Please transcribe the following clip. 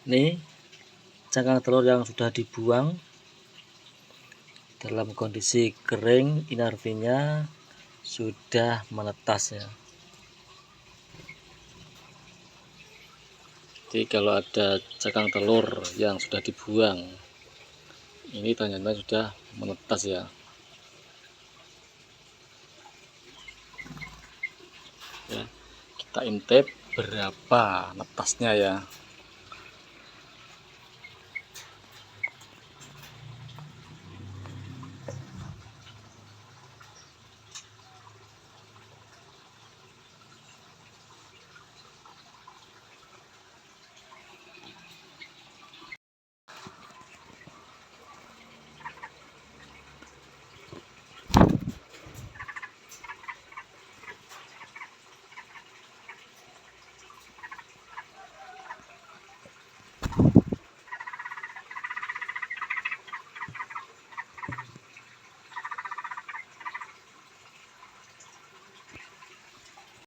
Ini cangkang telur yang sudah dibuang dalam kondisi kering, inarfinya sudah menetas ya. Jadi kalau ada cangkang telur yang sudah dibuang, ini tandanya sudah menetas ya. Ya, kita intip berapa netasnya ya.